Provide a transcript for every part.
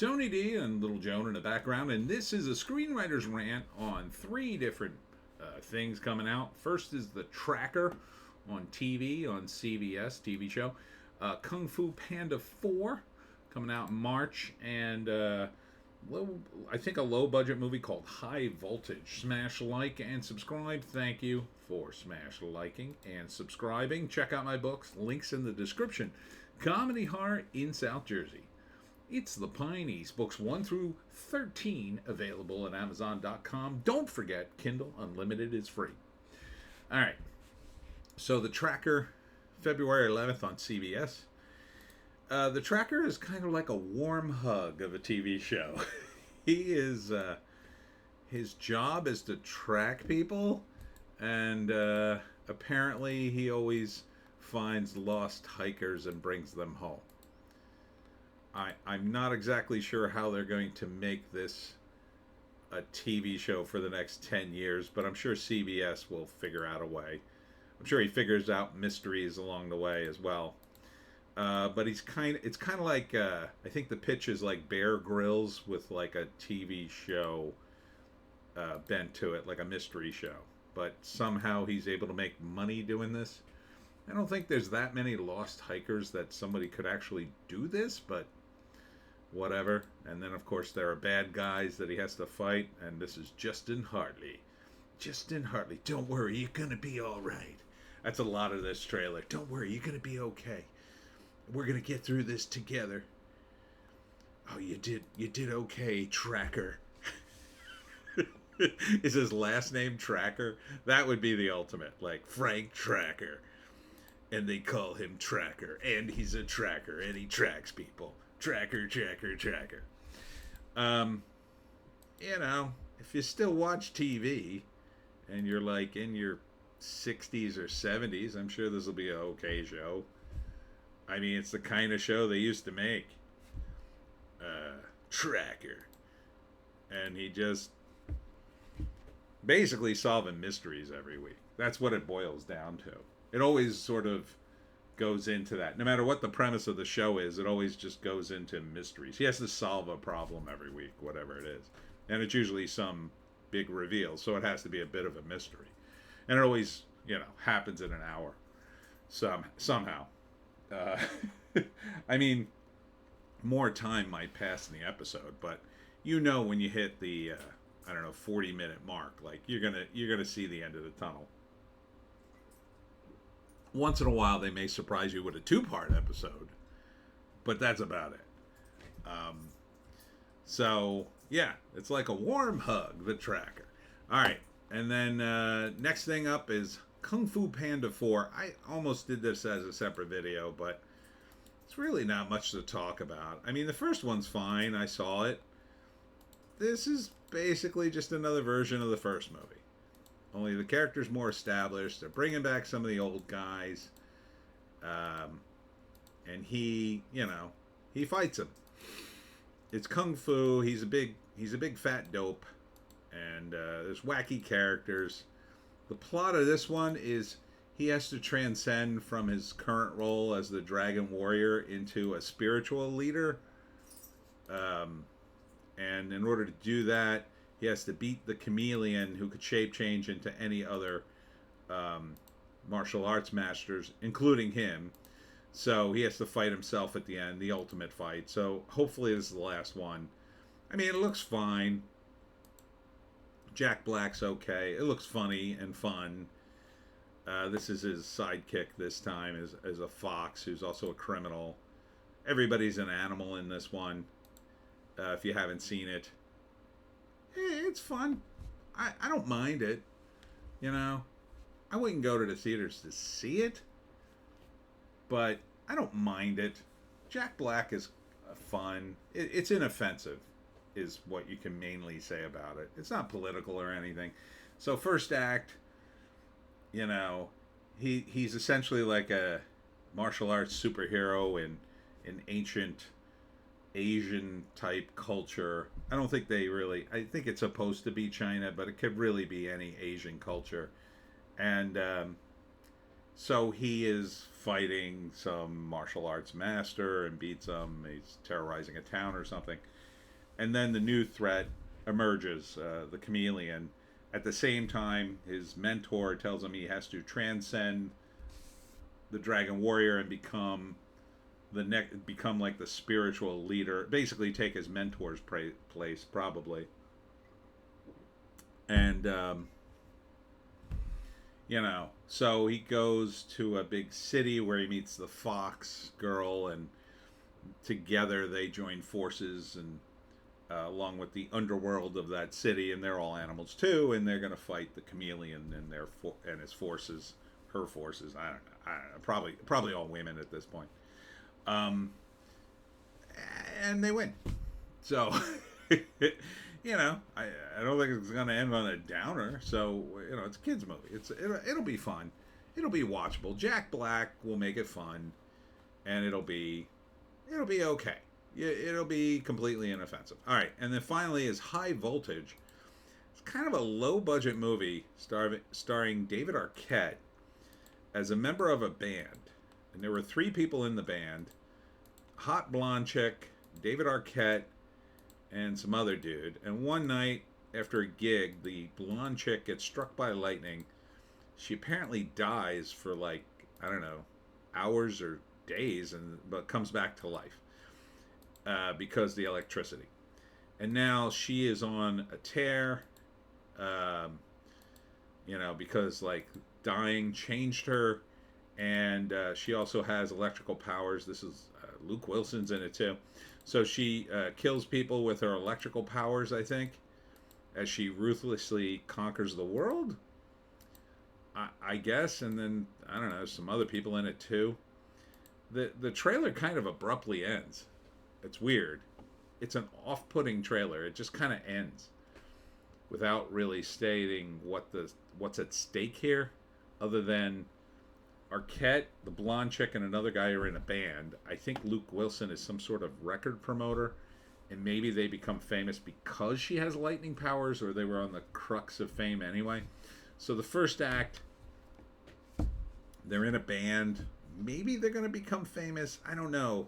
Tony D and Little Joan in the background, and this is a screenwriter's rant on three different things coming out. First is The Tracker on TV, on CBS TV show. Kung Fu Panda 4 coming out in March, and I think a low budget movie called High Voltage. Smash like and subscribe. Thank you for smash liking and subscribing. Check out my books, links in the description. Comedy Horror in South Jersey. It's the Pineys, books 1 through 13, available at Amazon.com. Don't forget, Kindle Unlimited is free. All right. So The Tracker, February 11th on CBS. The Tracker is kind of like a warm hug of a TV show. His job is to track people, and apparently he always finds lost hikers and brings them home. I'm not exactly sure how they're going to make this a TV show for the next 10 years, but I'm sure CBS will figure out a way. I'm sure he figures out mysteries along the way as well. But it's kind of like, I think the pitch is like Bear Grylls with like a TV show bent to it, like a mystery show. But somehow he's able to make money doing this. I don't think there's that many lost hikers that somebody could actually do this, but whatever. And then, of course, there are bad guys that he has to fight, and this is Justin Hartley. Justin Hartley, don't worry, you're going to be all right. That's a lot of this trailer. Don't worry, you're going to be okay. We're going to get through this together. Oh, you did okay, Tracker. Is his last name Tracker? That would be the ultimate, like Frank Tracker. And they call him Tracker, and he's a tracker, and he tracks people. Tracker, tracker, tracker. If you still watch TV, and you're like in your 60s or 70s, I'm sure this will be an okay show. I mean, it's the kind of show they used to make. Tracker. And he just basically solving mysteries every week. That's what it boils down to. It always sort of goes into that. No matter what the premise of the show is, it always just goes into mysteries. He has to solve a problem every week, whatever it is. And it's usually some big reveal, so it has to be a bit of a mystery. And it always, happens in an hour. Somehow. I mean, more time might pass in the episode, but when you hit the 40-minute mark, like you're gonna see the end of the tunnel. Once in a while, they may surprise you with a 2-part episode, but that's about it. So yeah, it's like a warm hug, The Tracker. All right, and then next thing up is Kung Fu Panda 4. I almost did this as a separate video, but it's really not much to talk about. I mean, the first one's fine. I saw it. This is basically just another version of the first movie. Only the character's more established. They're bringing back some of the old guys. And he fights him. It's Kung Fu. He's a big fat dope. And there's wacky characters. The plot of this one is he has to transcend from his current role as the Dragon Warrior into a spiritual leader. And in order to do that, he has to beat the chameleon who could shape change into any other martial arts masters, including him. So he has to fight himself at the end, the ultimate fight. So hopefully this is the last one. I mean, it looks fine. Jack Black's okay. It looks funny and fun. This is his sidekick this time, as a fox who's also a criminal. Everybody's an animal in this one. If you haven't seen it. It's fun. I don't mind it. I wouldn't go to the theaters to see it, but I don't mind it. Jack Black is fun. It's inoffensive, is what you can mainly say about it. It's not political or anything. So first act, he's essentially like a martial arts superhero in ancient Asian type culture. I don't think I think it's supposed to be China, but it could really be any Asian culture. And so he is fighting some martial arts master and beats him. He's terrorizing a town or something. And then the new threat emerges, the chameleon. At the same time, his mentor tells him he has to transcend the dragon warrior and become like the spiritual leader, basically take his mentor's place probably. And so he goes to a big city where he meets the fox girl, and together they join forces, and along with the underworld of that city, and they're all animals too, and they're going to fight the chameleon and and his forces, her forces. I don't know. Probably all women at this point. And they win. So, I don't think it's going to end on a downer. So, it's a kids' movie. It'll be fun. It'll be watchable. Jack Black will make it fun, and it'll be okay. It'll be completely inoffensive. All right, and then finally is High Voltage. It's kind of a low-budget movie starring David Arquette as a member of a band. And there were 3 people in the band. Hot blonde chick, David Arquette, and some other dude. And one night after a gig, the blonde chick gets struck by lightning. She apparently dies for I don't know, hours or days, but comes back to life because of the electricity. And now she is on a tear, because dying changed her. And she also has electrical powers. This is Luke Wilson's in it too. So she kills people with her electrical powers, I think, as she ruthlessly conquers the world, I guess. And then, I don't know, some other people in it too. The trailer kind of abruptly ends. It's weird. It's an off-putting trailer. It just kind of ends without really stating what's at stake here, other than Arquette, the blonde chick, and another guy are in a band. I think Luke Wilson is some sort of record promoter, and maybe they become famous because she has lightning powers, or they were on the crux of fame anyway. So the first act, they're in a band. Maybe they're going to become famous. I don't know.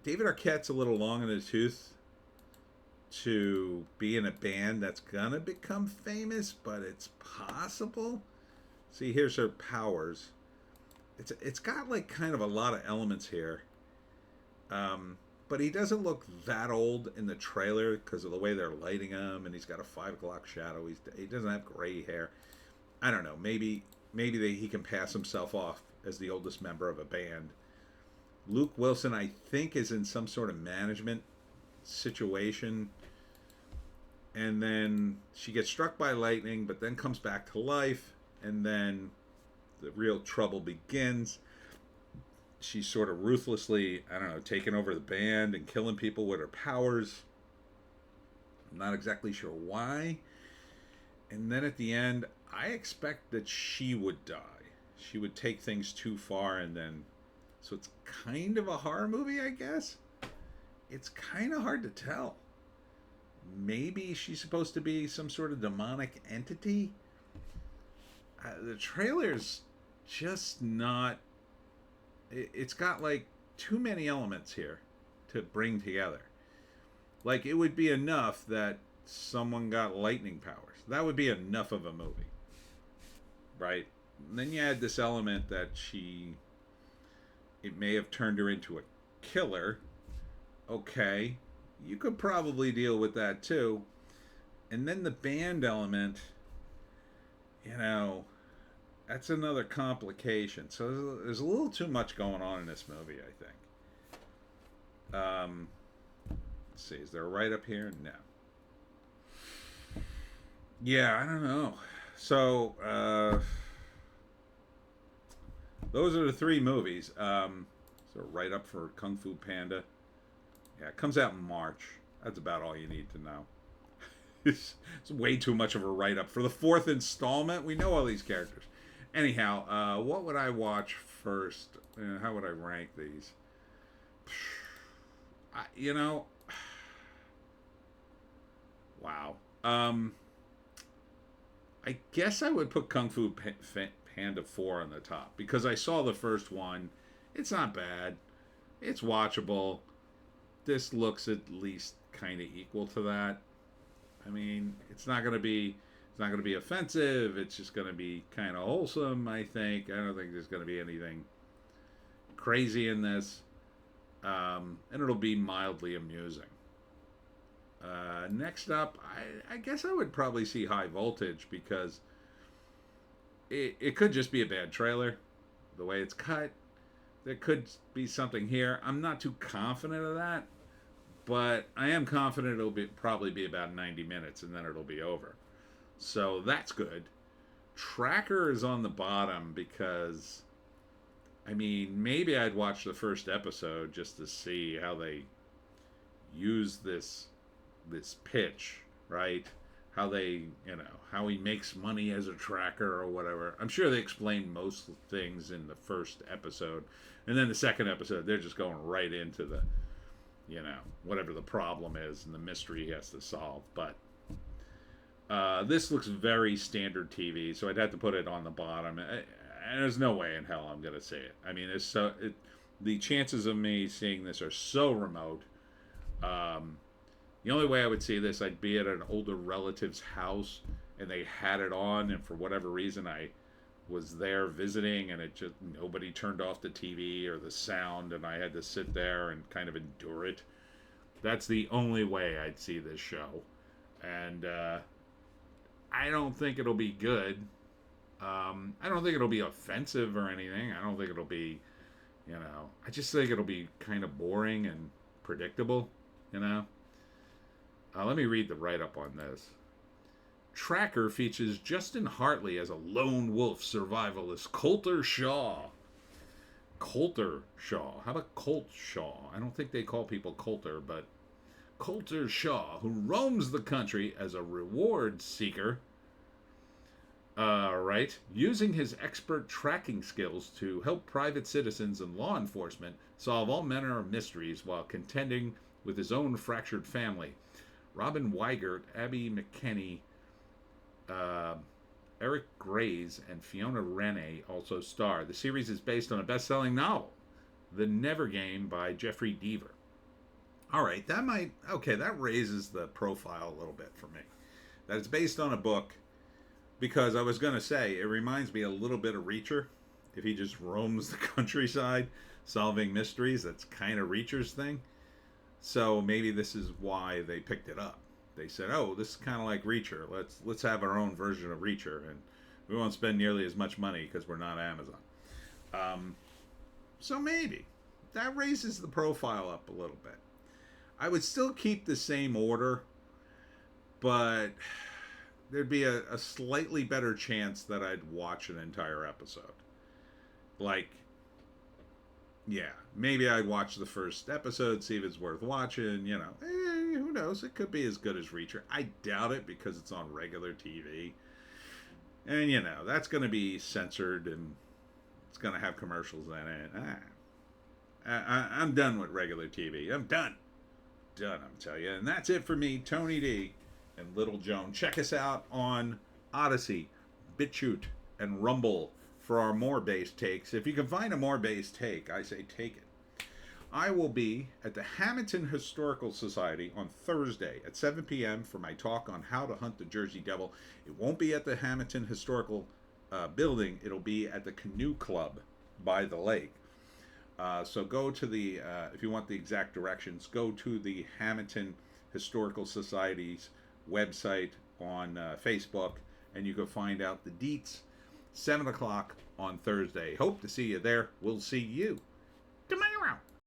David Arquette's a little long in the tooth to be in a band that's going to become famous, but it's possible. See, here's her powers. It's got kind of a lot of elements here. But he doesn't look that old in the trailer because of the way they're lighting him, and he's got a 5 o'clock shadow. He doesn't have gray hair. I don't know. Maybe he can pass himself off as the oldest member of a band. Luke Wilson, I think, is in some sort of management situation. And then she gets struck by lightning, but then comes back to life. And then the real trouble begins. She's sort of ruthlessly, I don't know, taking over the band and killing people with her powers. I'm not exactly sure why. And then at the end, I expect that she would die. She would take things too far, and then... So it's kind of a horror movie, I guess? It's kind of hard to tell. Maybe she's supposed to be some sort of demonic entity? The trailer's just not... It's got too many elements here to bring together. It would be enough that someone got lightning powers. That would be enough of a movie. Right? And then you add this element that it may have turned her into a killer. Okay. You could probably deal with that too. And then the band element, that's another complication. So there's a little too much going on in this movie, I think. Let's see, is there a write-up here? No. Yeah, I don't know. So, those are the 3 movies. So write-up for Kung Fu Panda. Yeah, it comes out in March. That's about all you need to know. It's way too much of a write-up. For the 4th installment, we know all these characters. Anyhow, what would I watch first? How would I rank these? Wow. I guess I would put Kung Fu Panda 4 on the top, because I saw the first one. It's not bad. It's watchable. this looks at least kind of equal to that. I mean, it's not going to be offensive. It's just going to be kind of wholesome, I think. I don't think there's going to be anything crazy in this. And it'll be mildly amusing. Next up, I guess I would probably see High Voltage because it could just be a bad trailer. The way it's cut, there could be something here. I'm not too confident of that, but I am confident it'll probably be about 90 minutes and then it'll be over. So that's good. Tracker is on the bottom because, I mean, maybe I'd watch the first episode just to see how they use this pitch, right? How they, how he makes money as a tracker or whatever. I'm sure they explain most things in the first episode. And then the second episode, they're just going right into the, whatever the problem is and the mystery he has to solve. But this looks very standard TV, so I'd have to put it on the bottom. And there's no way in hell I'm going to see it. I mean, the chances of me seeing this are so remote. The only way I would see this, I'd be at an older relative's house and they had it on, and for whatever reason I was there visiting and it just nobody turned off the TV or the sound and I had to sit there and kind of endure it. That's the only way I'd see this show. And I don't think it'll be good. I don't think it'll be offensive or anything. I don't think it'll be, I just think it'll be kind of boring and predictable, Let me read the write-up on this. Tracker features Justin Hartley as a lone wolf survivalist, Coulter Shaw. Coulter Shaw. How about Colt Shaw? I don't think they call people Coulter, but Coulter Shaw, who roams the country as a reward seeker, using his expert tracking skills to help private citizens and law enforcement solve all manner of mysteries while contending with his own fractured family. Robin Weigert, Abby McKenney, Eric Grays, and Fiona Rennie also star. The series is based on a best-selling novel, The Never Game by Jeffrey Deaver. All right, that raises the profile a little bit for me. That it's based on a book, because I was going to say, it reminds me a little bit of Reacher. If he just roams the countryside solving mysteries, that's kind of Reacher's thing. So maybe this is why they picked it up. They said, "Oh, this is kind of like Reacher. Let's have our own version of Reacher, and we won't spend nearly as much money because we're not Amazon." So maybe that raises the profile up a little bit. I would still keep the same order, but there'd be a slightly better chance that I'd watch an entire episode. Maybe I'd watch the first episode, see if it's worth watching, who knows? It could be as good as Reacher. I doubt it because it's on regular TV. And, that's going to be censored and it's going to have commercials in it. I'm done with regular TV. I'm done, I'm telling you. And that's it for me, Tony D and Little Joan. Check us out on Odysee, Bitchute, and Rumble for our more based takes. If you can find a more based take, I say take it. I will be at the Hamilton Historical Society on Thursday at 7 p.m. for my talk on how to hunt the Jersey Devil. It won't be at the Hamilton Historical building. It'll be at the Canoe Club by the lake. So go to the, if you want the exact directions, go to the Hamilton Historical Society's website on Facebook, and you can find out the deets. 7 o'clock on Thursday. Hope to see you there. We'll see you